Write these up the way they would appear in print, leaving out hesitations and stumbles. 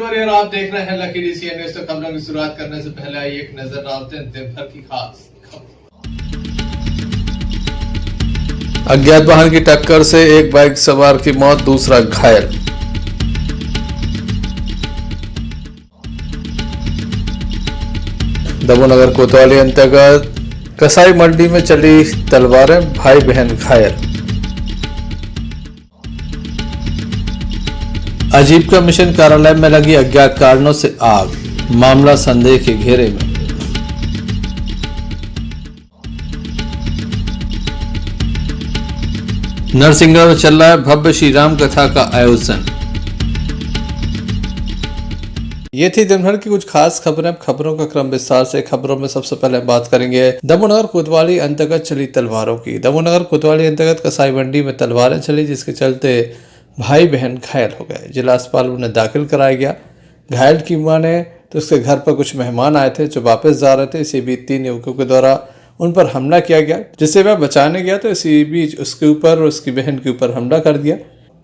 सरवरी और आप देख रहे हैं लकी डीसीएन न्यूज़। तो खबरों की शुरुआत करने से पहले आइए एक नजर डालते हैं दिन भर की खास अज्ञात वाहन की टक्कर से एक बाइक सवार की मौत, दूसरा घायल। दमोहनगर कोतवाली अंतर्गत कसाई मंडी में चली तलवारें, भाई बहन घायल। अजीब का मिशन कार्यालय में लगी अज्ञात कारणों से आग, मामला संदेह के घेरे में। नरसिंहगढ़ में चल रहा है भव्य श्री राम कथा का आयोजन। ये थी दिन भर की कुछ खास खबरें। खबरों का क्रम विस्तार से। खबरों में सबसे पहले बात करेंगे दमोहनगर कोतवाली अंतर्गत चली तलवारों की। दमोहनगर कोतवाली अंतर्गत कसाई मंडी में तलवारें चली, जिसके चलते भाई बहन घायल हो गए। जिला अस्पताल उन्हें दाखिल कराया गया। घायल की मां ने तो उसके घर पर कुछ मेहमान आए थे जो वापस जा रहे थे। इसी बीच 3 युवकों के द्वारा उन पर हमला किया गया, जिसे वह बचाने गया तो इसी बीच उसके ऊपर और उसकी बहन के ऊपर हमला कर दिया।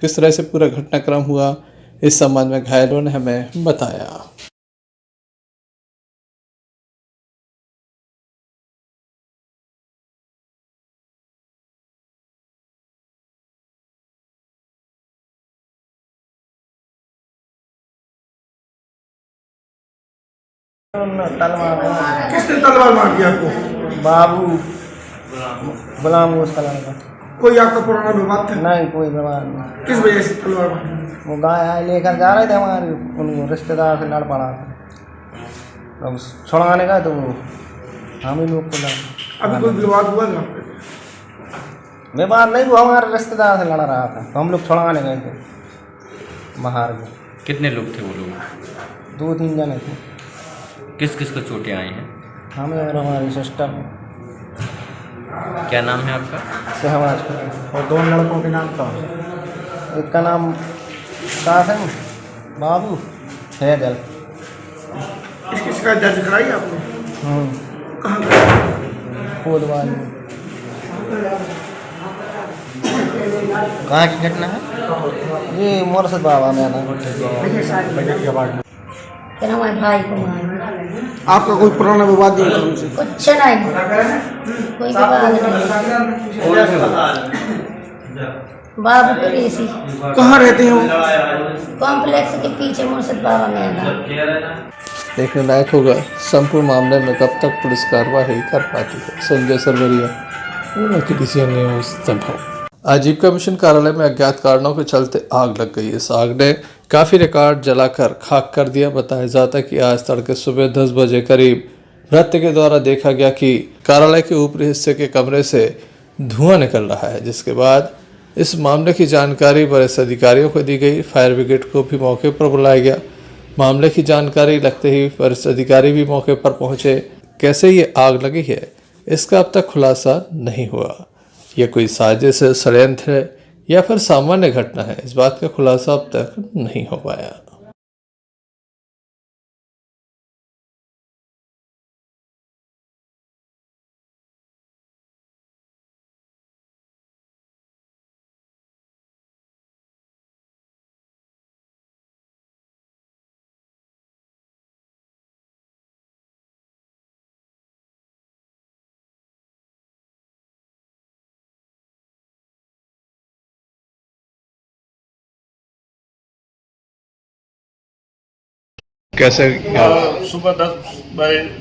किस तरह से पूरा घटनाक्रम हुआ, इस संबंध में घायलों ने हमें बताया। किसने तलवार मार दिया आपको? बाबू गुलाम उसका लड़का। कोई आपका पुराना विवाद था? नहीं, कोई विवाद नहीं। किस वजह से तलवार मारी? वो गाय लेकर जा रहे थे हमारे उन रिश्तेदार से लड़ पड़ा था। अब छुड़ाने का तो वो हम ही लोग को अभी कोई विवाद हुआ था? विवाद नहीं, वो हमारे रिश्तेदार से लड़ रहा था तो हम लोग छुड़ाने गए थे बाहर में। कितने लोग थे वो लोग? 2-3 जने थे। किस किस को चोटें आई हैं? हमें और हमारी सिस्टर। क्या नाम है आपका? सहवाज का। और 2 लड़कों के नाम था? एक का नाम कासिम, बाबू, हैदर। इसकी शिकायत दर्ज कराई आपने? कहाँ कोतवाली। कहाँ की घटना है? ये मुर्शिद बाबा में ना। फिर हमारे भाई को मारा। आपका कोई पुराना विवाद नहीं था उनसे? कुछ नहीं, कोई विवाद नहीं। बाबू कुरैशी कहाँ रहते हैं वो? कॉम्प्लेक्स के पीछे मुर्शिद बाबा में आना। देखने लायक होगा संपूर्ण मामले में कब तक पुलिस कार्रवाई कर पाती है। Sanjay Sarwariya, Lucky DCN news, Damoh. आजीविका मिशन कार्यालय में अज्ञात कारणों के चलते आग लग गई। इस आग ने काफी रिकॉर्ड जलाकर खाक कर दिया। बताया जाता है कि आज तड़के सुबह 10 बजे करीब भृत्य के द्वारा देखा गया कि कार्यालय के ऊपरी हिस्से के कमरे से धुआं निकल रहा है, जिसके बाद इस मामले की जानकारी वरिष्ठ अधिकारियों को दी गई। फायर ब्रिगेड को भी मौके पर बुलाया गया। मामले की जानकारी लगते ही वरिष्ठ अधिकारी भी मौके पर पहुंचे। कैसे ये आग लगी है, इसका अब तक खुलासा नहीं हुआ। यह कोई साजिश, षड्यंत्र है या फिर सामान्य घटना है, इस बात का खुलासा अब तक नहीं हो पाया। कैसे सुबह 10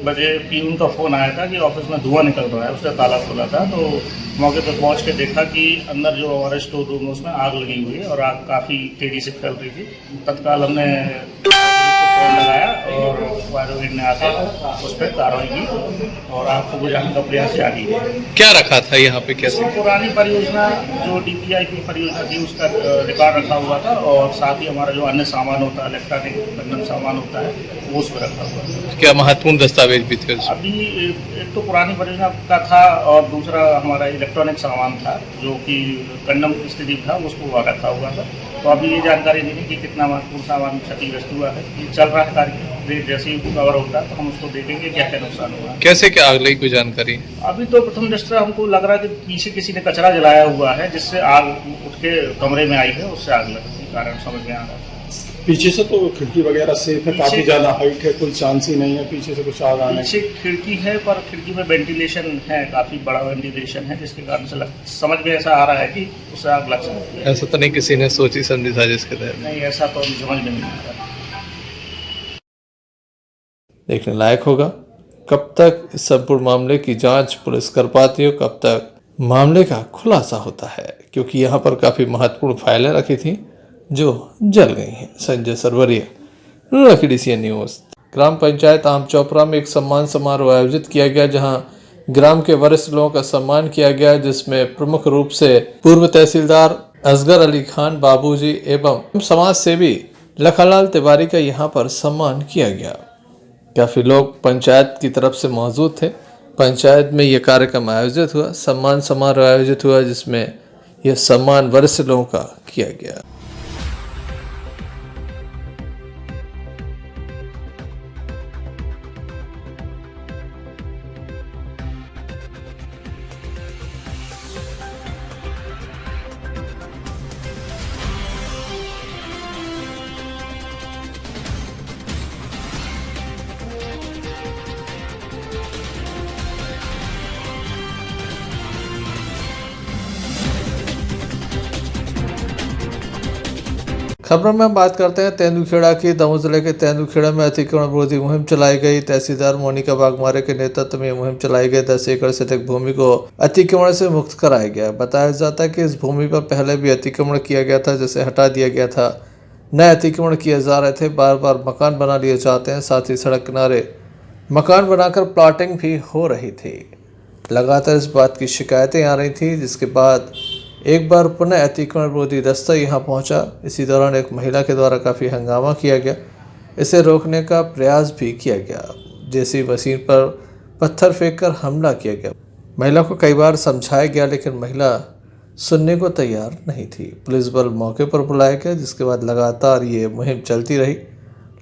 बजे पीएम का फ़ोन आया था कि ऑफिस में धुआं निकल रहा है। उसका ताला खुला था तो मौके पर पहुंच के देखा कि अंदर जो हमारे स्टोर रूम है उसमें आग लगी हुई है और आग काफ़ी तेज़ी से फैल रही थी। तत्काल हमने फ़ोन लगाया और फायर ब्रिगेड ने आकर उस पर कार्रवाई की और आग को बुझाने का प्रयास जारी है। क्या रखा था यहाँ पे, कैसे? पुरानी परियोजना जो DPI की परियोजना थी उसका रिकॉर्ड रखा हुआ था और साथ ही हमारा जो अन्य सामान होता है, इलेक्ट्रॉनिक बंधन सामान होता है, वो उस पर रखा हुआ था। क्या महत्वपूर्ण दस्तावेज भी थे? अभी एक तो पुरानी परियोजना का था और दूसरा हमारा इलेक्ट्रॉनिक सामान था जो कि कंडम की स्थिति था, उसको वहाँ रखा हुआ था। तो अभी ये जानकारी नहीं है कि कितना महत्वपूर्ण सामान क्षतिग्रस्त हुआ है। ये चल रहा है कार्य, जैसे ही कवर होता है तो हम उसको देखेंगे क्या क्या नुकसान हुआ। कैसे क्या आग लगी, कोई जानकारी? अभी तो प्रथम दृष्टया हमको लग रहा है कि पीछे किसी ने कचरा जलाया हुआ है जिससे आग उठ के कमरे में आई है, उससे आग लगने के कारण समझ में आ रहा है। पीछे से तो खिड़की वगैरह से काफी ज्यादा हाइट है, कोई चांस ही नहीं है पीछे से कुछ आग आने पीछे खिड़की है पर खिड़की में वेंटिलेशन है, काफी बड़ा वेंटिलेशन है, जिसके कारण से समझ में ऐसा आ रहा है कि उसे आग लग सकती है। ऐसा तो नहीं किसी ने सोची समझी साजिश के तहत? नहीं, ऐसा तो समझ में नहीं आ रहा। देखने लायक होगा कब तक इस संपूर्ण मामले की जांच पुलिस कर पाती है, कब तक मामले का खुलासा होता है, क्योंकि यहाँ पर काफी महत्वपूर्ण फाइलें रखी थी जो जल गई हैं। Sanjay Sarwaria, DCN news. ग्राम पंचायत आम चौपरा में एक सम्मान समारोह आयोजित किया गया, जहां ग्राम के वरिष्ठ लोगों का सम्मान किया गया, जिसमें प्रमुख रूप से पूर्व तहसीलदार असगर अली खान बाबूजी एवं समाज सेवी लखनलाल तिवारी का यहां पर सम्मान किया गया। काफी लोग पंचायत की तरफ से मौजूद थे। पंचायत में यह कार्यक्रम आयोजित हुआ, सम्मान समारोह आयोजित हुआ, जिसमें यह सम्मान वरिष्ठ लोगों का किया गया। खबरों में हम बात करते हैं तेंदुखेड़ा की। दमोह जिले के तेंदुखेड़ा में अतिक्रमण विरोधी मुहिम चलाई गई। तहसीलदार मोनिका बागमारे के नेतृत्व में मुहिम चलाई गई। 10 एकड़ से अधिक भूमि को अतिक्रमण से मुक्त कराया गया। बताया जाता है कि इस भूमि पर पहले भी अतिक्रमण किया गया था, जिसे हटा दिया गया था। नए अतिक्रमण किए जा रहे थे, बार बार मकान बना लिए जाते हैं, साथ ही सड़क किनारे मकान बनाकर प्लॉटिंग भी हो रही थी। लगातार इस बात की शिकायतें आ रही थी, जिसके बाद एक बार पुनः अतिक्रमण विरोधी दस्ता यहाँ पहुँचा। इसी दौरान एक महिला के द्वारा काफ़ी हंगामा किया गया। इसे रोकने का प्रयास भी किया गया। जेसीबी मशीन पर पत्थर फेंककर हमला किया गया। महिला को कई बार समझाया गया, लेकिन महिला सुनने को तैयार नहीं थी। पुलिस बल मौके पर बुलाया गया, जिसके बाद लगातार ये मुहिम चलती रही।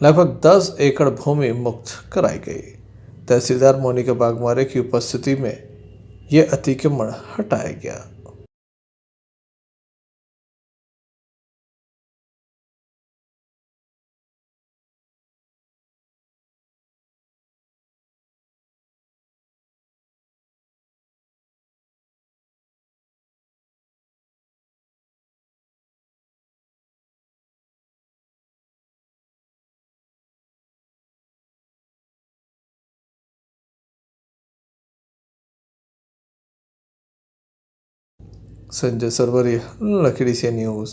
लगभग 10 एकड़ भूमि मुक्त कराई गई। तहसीलदार मोनिका बागमारे की उपस्थिति में ये अतिक्रमण हटाया गया। Sanjay Sarwaria, DCN news.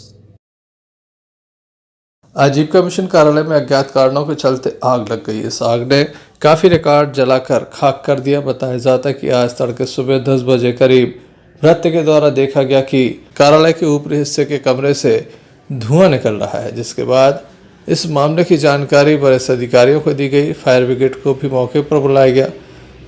आजीविका मिशन कार्यालय में अज्ञात कारणों के चलते आग लग गई। इस आग ने काफी रिकॉर्ड जलाकर खाक कर दिया। बताया जाता है कि आज तड़के सुबह 10 बजे करीब भृत्य के द्वारा देखा गया कि कार्यालय के ऊपरी हिस्से के कमरे से धुआं निकल रहा है, जिसके बाद इस मामले की जानकारी वरिष्ठ अधिकारियों को दी गई। फायर ब्रिगेड को भी मौके पर बुलाया गया।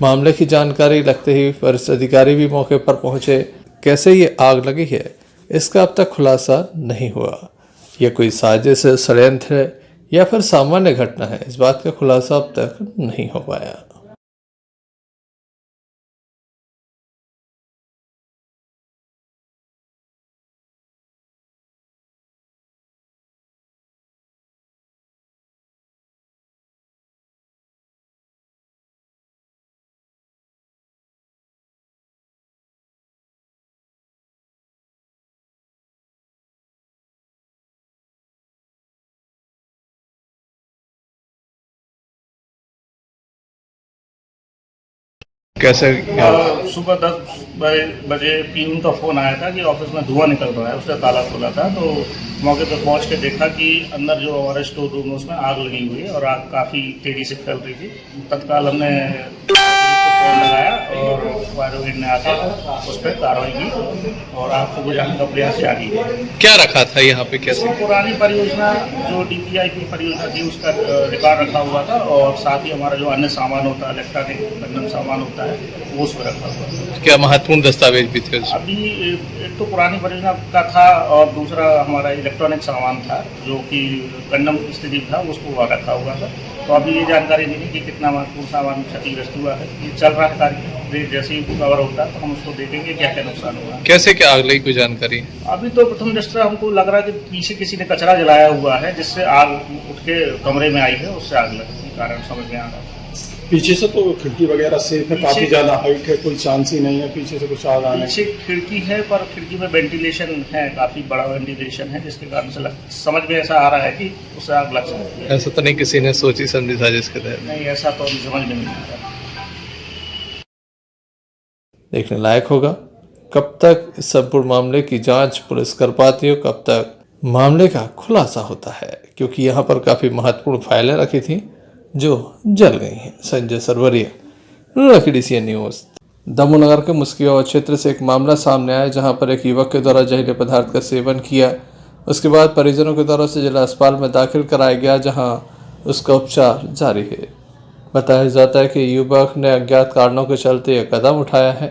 मामले की जानकारी लगते ही वरिष्ठ अधिकारी भी मौके पर पहुंचे। कैसे ये आग लगी है, इसका अब तक खुलासा नहीं हुआ। यह कोई साजिश, षड्यंत्र है या फिर सामान्य घटना है, इस बात का खुलासा अब तक नहीं हो पाया। कैसे सुबह 10 बजे पीएम का फ़ोन आया था कि ऑफिस में धुआं निकल रहा है, उसने ताला खोला था। तो मौके पर पहुंच के देखा कि अंदर जो हमारे स्टोर रूम है उसमें आग लगी हुई है और आग काफ़ी तेज़ी से फैल रही थी। तत्काल हमने फ़ोन लगाया और फायर ब्रिगेड ने आकर उस पर कार्रवाई की और आग को बुझाने का प्रयास जारी है। क्या रखा था यहाँ पे, कैसे? पुरानी परियोजना जो DPI की परियोजना थी उसका रिकॉर्ड रखा हुआ था और साथ ही हमारा जो अन्य सामान होता है, इलेक्ट्रॉनिक कंडम सामान होता है, वो उसमें रखा हुआ था। क्या महत्वपूर्ण दस्तावेज भी थे? अभी एक तो पुरानी परियोजना का था और दूसरा हमारा इलेक्ट्रॉनिक सामान था जो कि कंडम स्थिति था, उसको वहाँ रखा हुआ था। तो अभी ये जानकारी नहीं कि कितना महत्वपूर्ण सामान क्षतिग्रस्त हुआ है। ये चल रहा है कार्य। जैसे ही कवर होता है तो हम उसको देखेंगे क्या क्या नुकसान हुआ है। कैसे क्या आग लगी, कोई जानकारी? अभी तो प्रथम दृष्टया हमको लग रहा है कि पीछे किसी ने कचरा जलाया हुआ है जिससे आग उठ के कमरे में आई है, उससे आग लगने के कारण समझ में आ रहा है। पीछे से तो खिड़की वगैरह सेफ है, काफी ज्यादा हाइट है, कोई चांस ही नहीं है पीछे से कुछ आग आने। पीछे खिड़की है पर खिड़की में वेंटिलेशन है, काफी बड़ा वेंटिलेशन है, जिसके कारण से समझ में ऐसा आ रहा है कि उससे आग लग सकती है। ऐसा तो नहीं किसी ने सोची समझी था जिसके तहत? नहीं, ऐसा तो अभी समझ में नहीं आ रहा। देखने लायक होगा कब तक इस संपूर्ण मामले की जांच पुलिस कर पाती है, कब तक मामले का खुलासा होता है, क्योंकि यहाँ पर काफी महत्वपूर्ण फाइलें रखी थी जो जल गई हैं। Sanjay Sarwariya, lucky DCN news. Damonagar के मुस्कियावा क्षेत्र से एक मामला सामने आया जहां पर एक युवक के द्वारा जहरीले पदार्थ का सेवन किया, उसके बाद परिजनों के द्वारा उसे जिला अस्पताल में दाखिल कराया गया जहां उसका उपचार जारी है। बताया जाता है कि युवक ने अज्ञात कारणों के चलते यह कदम उठाया है।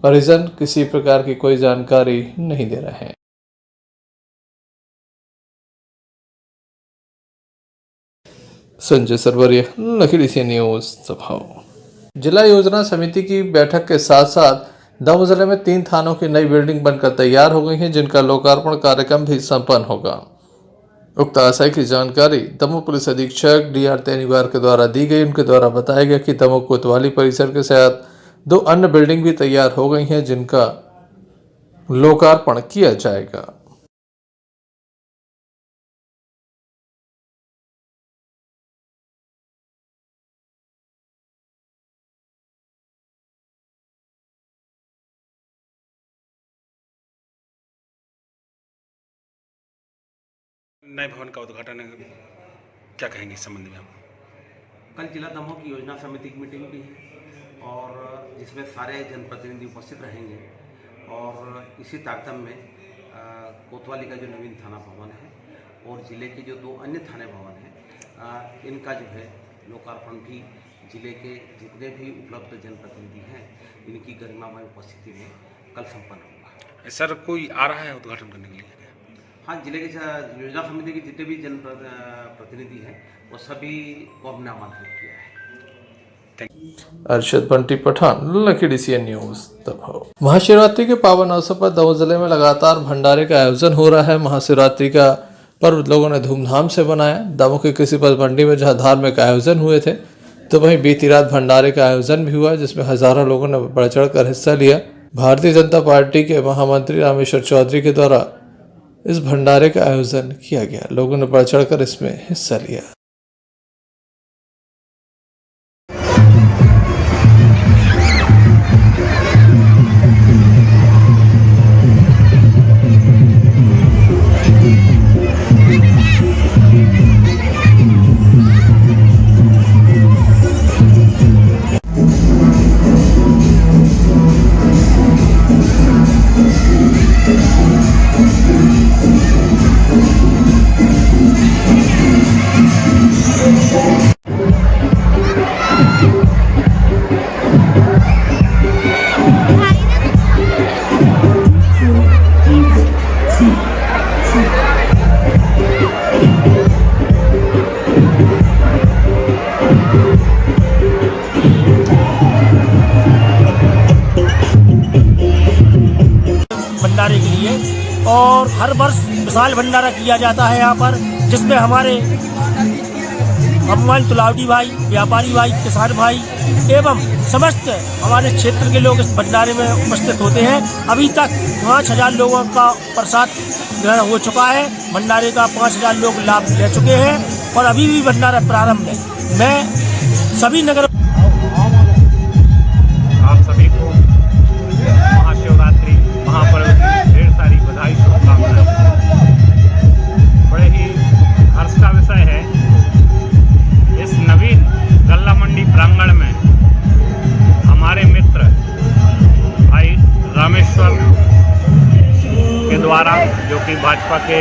परिजन किसी प्रकार की कोई जानकारी नहीं दे रहे हैं। Sanjay Sarwariya, lucky DCN news Damoh. जिला योजना समिति की बैठक के साथ साथ दमोह जिले में 3 थानों की नई बिल्डिंग बनकर तैयार हो गई है, जिनका लोकार्पण कार्यक्रम भी संपन्न होगा। उक्त आशय की जानकारी दमोह पुलिस अधीक्षक DR तेनीवार के द्वारा दी गई। उनके द्वारा बताया गया कि दमोह कोतवाली परिसर के साथ 2 अन्य बिल्डिंग भी तैयार हो गई हैं, जिनका लोकार्पण किया जाएगा। नए भवन का उद्घाटन क्या कहेंगे इस संबंध में आप? कल जिला दमोह की योजना समिति की मीटिंग भी है और जिसमें सारे जनप्रतिनिधि उपस्थित रहेंगे और इसी तारतम्य में कोतवाली का जो नवीन थाना भवन है और जिले के जो 2 अन्य थाने भवन हैं इनका जो है लोकार्पण भी जिले के जितने भी उपलब्ध जनप्रतिनिधि हैं इनकी गरिमामय उपस्थिति में कल संपन्न होगा। सर कोई आ रहा है उद्घाटन करने के लिए? हाँ, जिले के योजना समिति के जितने भी जनप्रतिनिधि हैं वो सभी को हमने आमंत्रित किया है। Arshad Bunty Pathan, Lucky DCN news Damoh. Mahashivratri के पावन अवसर पर दमोह जिले में लगातार भंडारे का आयोजन हो रहा है। महाशिवरात्रि का पर्व लोगों ने धूमधाम से मनाया। दमोह के किसी पल मंडी में जहां धार्मिक आयोजन हुए थे तो वहीं बीती रात भंडारे का आयोजन भी हुआ, जिसमें हजारों लोगों ने बढ़ चढ़ कर हिस्सा लिया। भारतीय जनता पार्टी के महामंत्री रामेश्वर चौधरी के द्वारा इस भंडारे का आयोजन किया गया। लोगों ने बढ़ चढ़ कर इसमें हिस्सा लिया। भंडारे के लिए और हर वर्ष विशाल भंडारा किया जाता है यहाँ पर, जिसमें हमारे अम्माल तुलावटी भाई, व्यापारी भाई, किसान भाई एवं समस्त हमारे क्षेत्र के लोग इस भंडारे में उपस्थित होते हैं। अभी तक 5000 लोगों का प्रसाद ग्रहण हो चुका है। भंडारे का 5000 लोग लाभ ले चुके हैं और अभी भी भंडारा प्रारंभ है। मैं सभी नगर आप सभी को महाशिवरात्रि महापर्व की ढेर सारी बधाई, शुभकामनाएं। बड़े ही हर्ष का विषय है इस नवीन गल्ला मंडी प्रांगण में हमारे मित्र भाई रामेश्वर के द्वारा, जो कि भाजपा के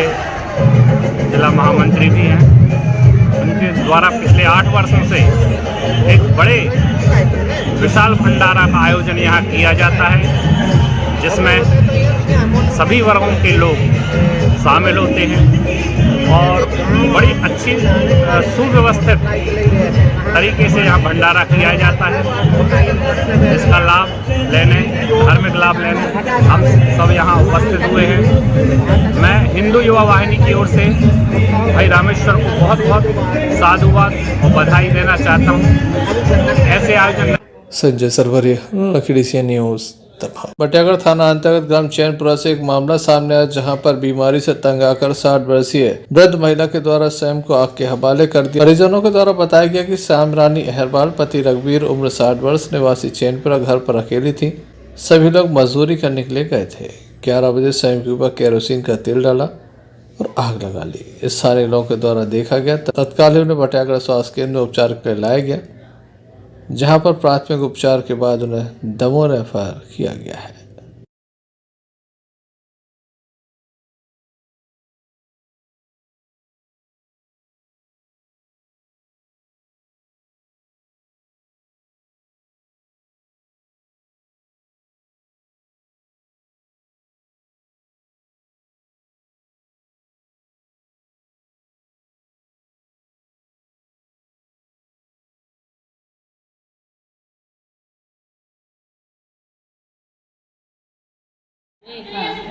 जिला महामंत्री भी हैं, उनके द्वारा पिछले 8 वर्षों से एक बड़े विशाल भंडारा का आयोजन यहाँ किया जाता है, जिसमें सभी वर्गों के लोग शामिल होते हैं और बड़ी अच्छी सुव्यवस्थित तरीके से यहाँ भंडारा किया जाता है, जिसका लाभ लाभ लेने हम सब यहाँ उपस्थित हुए हैं। मैं हिंदू युवा वाहिनी की ओर से भाई रामेश्वर को बहुत बहुत साधुवाद और बधाई देना चाहता हूँ। ऐसे आयोजन संजय सरवरिया, लखीडीसी न्यूज दबाव। बटियागढ़ थाना अंतर्गत ग्राम चैनपुरा से एक मामला सामने आया, जहां पर बीमारी से तंग आकर 60 वर्षीय वृद्ध महिला के द्वारा स्वयं को आग के हवाले कर दिया। परिजनों के द्वारा बताया गया कि श्याम रानी अहरवाल पति रघुवीर उम्र 60 वर्ष निवासी चैनपुरा घर पर अकेली थी। सभी लोग मजदूरी करने के लिए गए थे। 11 बजे स्वयं के ऊपर केरोसिन का तेल डाला और आग लगा ली। इस सारे लोगों के द्वारा देखा गया। तत्काल उन्हें बटियागढ़ स्वास्थ्य केंद्र में उपचार के लिए लाया गया, जहां पर प्राथमिक उपचार के बाद उन्हें दमोह रेफर किया गया है।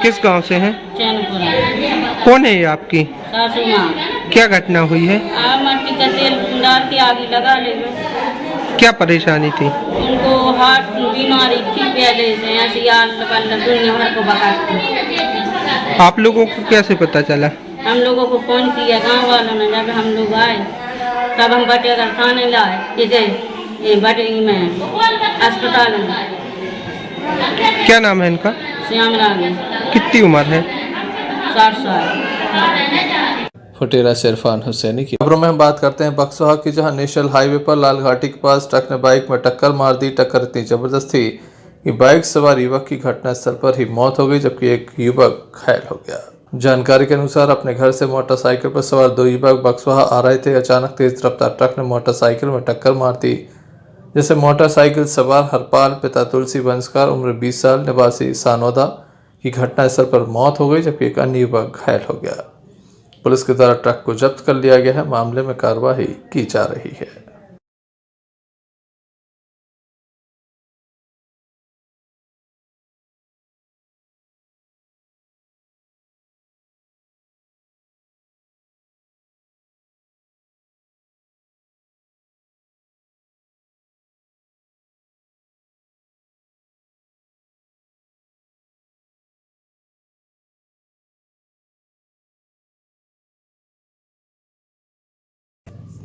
किस गांव से हैं? चैनपुरा। कौन है ये आपकी? सासू माँ। क्या घटना हुई है? मट्टी का तेल डाल के आगे लगा ले। क्या परेशानी थी? उनको हार्ट बीमारी थी पहले से, ऐसी दुनिया भर को बकाती। आप लोगों को कैसे पता चला? हम लोगों को फोन किया गांव वालों ने, जब हम लोग आए तब हम बटियागढ़ थाने लाए, ये बटरी में अस्पताल में। क्या नाम है इनका? श्याम रानी। कितनी उम्र है? 60 साल। फुटेरा से इरफान हुसैनी की खबरों में हम बात करते हैं बक्सवा की, जहां नेशनल हाईवे पर लाल घाटी के पास ट्रक ने बाइक में टक्कर मार दी। टक्कर इतनी जबरदस्त थी कि बाइक सवार युवक की घटनास्थल पर ही मौत हो गई, जबकि एक युवक घायल हो गया। जानकारी के अनुसार अपने घर से मोटरसाइकिल पर सवार 2 युवक बक्सवा आ रहे थे। अचानक तेज रफ्तार ट्रक ने मोटरसाइकिल में टक्कर मार दी, जिससे मोटरसाइकिल सवार हरपाल पिता तुलसी वंशकार उम्र 20 साल निवासी सानोदा की घटनास्थल पर मौत हो गई, जबकि एक अन्य युवक घायल हो गया। पुलिस के द्वारा ट्रक को जब्त कर लिया गया है। मामले में कार्रवाई की जा रही है।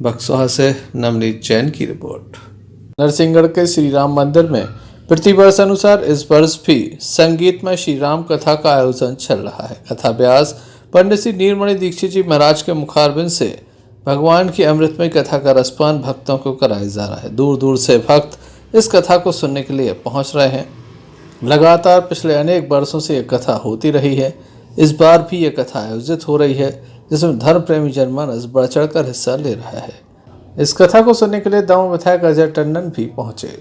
बक्सवा से नवनीत जैन की रिपोर्ट। नरसिंहगढ़ के श्री राम मंदिर में प्रतिवर्ष अनुसार इस वर्ष भी संगीतमय श्री राम कथा का आयोजन चल रहा है। कथा व्यास पंडित श्री नीलमणि दीक्षित जी महाराज के मुखारबिंद से भगवान की अमृतमय कथा का रसपान भक्तों को कराया जा रहा है। दूर दूर से भक्त इस कथा को सुनने के लिए पहुंच रहे हैं। लगातार पिछले अनेक वर्षों से यह कथा होती रही है। इस बार भी यह कथा आयोजित हो रही है, जिसमें धर्म प्रेमी जनमानस बढ़ चढ़कर हिस्सा ले रहा है। इस कथा को सुनने के लिए दमोह विधायक अजय टंडन भी पहुंचे।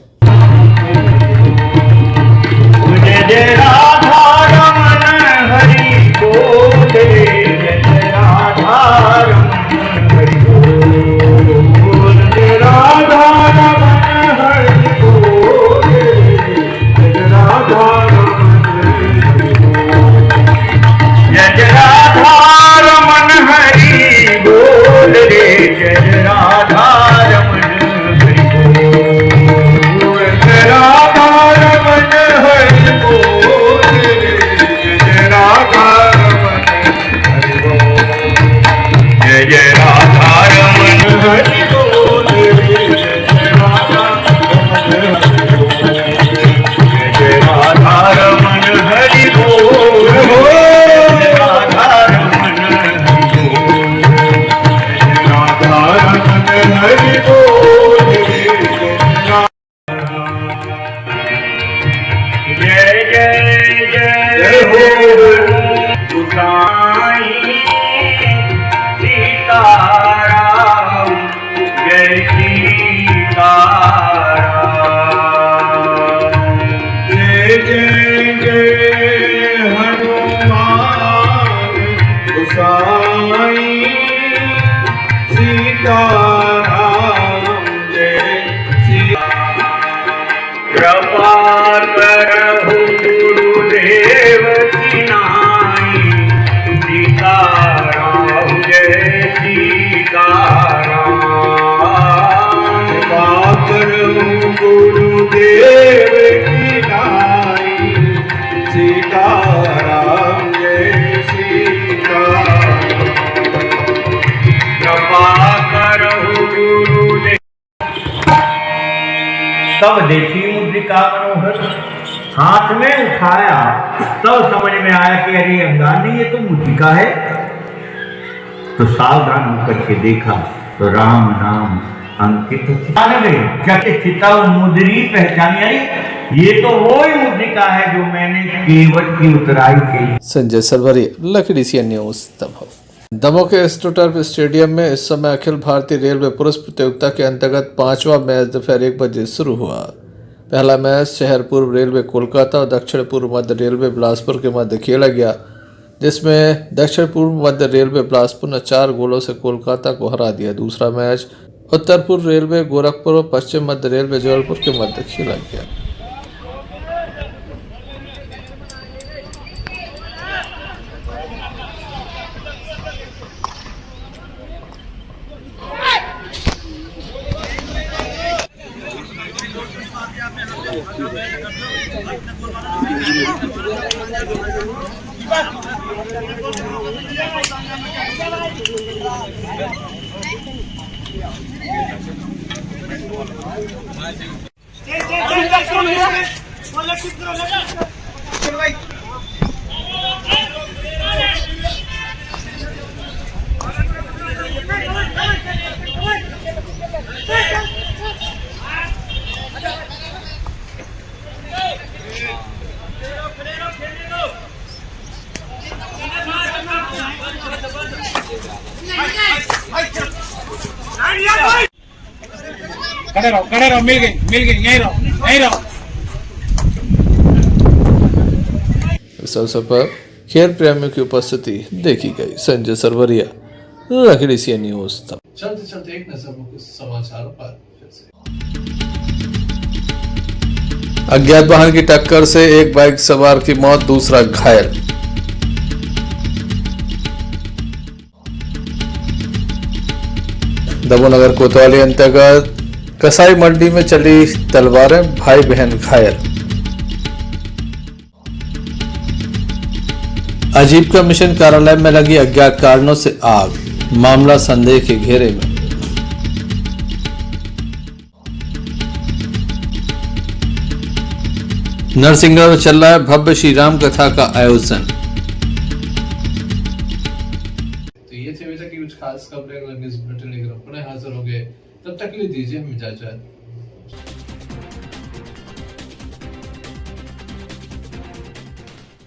कृपा करहु गुरु गुरुदेव की नाई सीताराम जय सीताराम कृपा करहु गुरुदेव। तब देखी मुद्रिका मनोहर, हाथ में उठाया तब समझ में आया कि अरे अंगानी ये तो मुद्रिका है। तो सावधान होकर के देखा तो राम नाम अंकित चिता मुद्री पहचानी। अरे ये तो वो ही मुद्रिका है जो मैंने केवट की उतराई की। Sanjay Sarwariya, lucky DCN news Damoh. Damoh के एस्ट्रोटर्फ स्टेडियम में इस समय अखिल भारतीय रेलवे पुरुष प्रतियोगिता के अंतर्गत 5वां मैच दोपहर 1 बजे शुरू हुआ। पहला मैच शहर पूर्व रेलवे कोलकाता और दक्षिण पूर्व मध्य रेलवे बिलासपुर के मध्य खेला गया, जिसमें दक्षिण पूर्व मध्य रेलवे बिलासपुर ने 4 गोलों से कोलकाता को हरा दिया। दूसरा मैच उत्तर पूर्व रेलवे गोरखपुर और पश्चिम मध्य रेलवे जबलपुर के मध्य खेला गया। खड़े रहो, मिल गई, यहीं रहो। इस अवसर पर खेल प्रेमियों की उपस्थिति देखी गई। Sanjay Sarwariya, lucky DCN news. चलते चलते एक नजर कुछ समाचारों पर फिर से। अज्ञात वाहन की टक्कर से एक बाइक सवार की मौत, दूसरा घायल। दमोह नगर कोतवाली अंतर्गत कसाई मंडी में चली तलवारें, भाई बहन घायल। आजीविका मिशन कार्यालय में लगी अज्ञात कारणों से आग, मामला संदेह के घेरे में। नरसिंहगढ़ में चल रहा है भव्य श्री राम कथा का आयोजन। तो ये थे अभी तक की कुछ खास खबरें। न्यूज़ बुलेटिन लेकर पुनः हाजिर होंगे, तब तक के लिए दीजिए हमें इजाजत।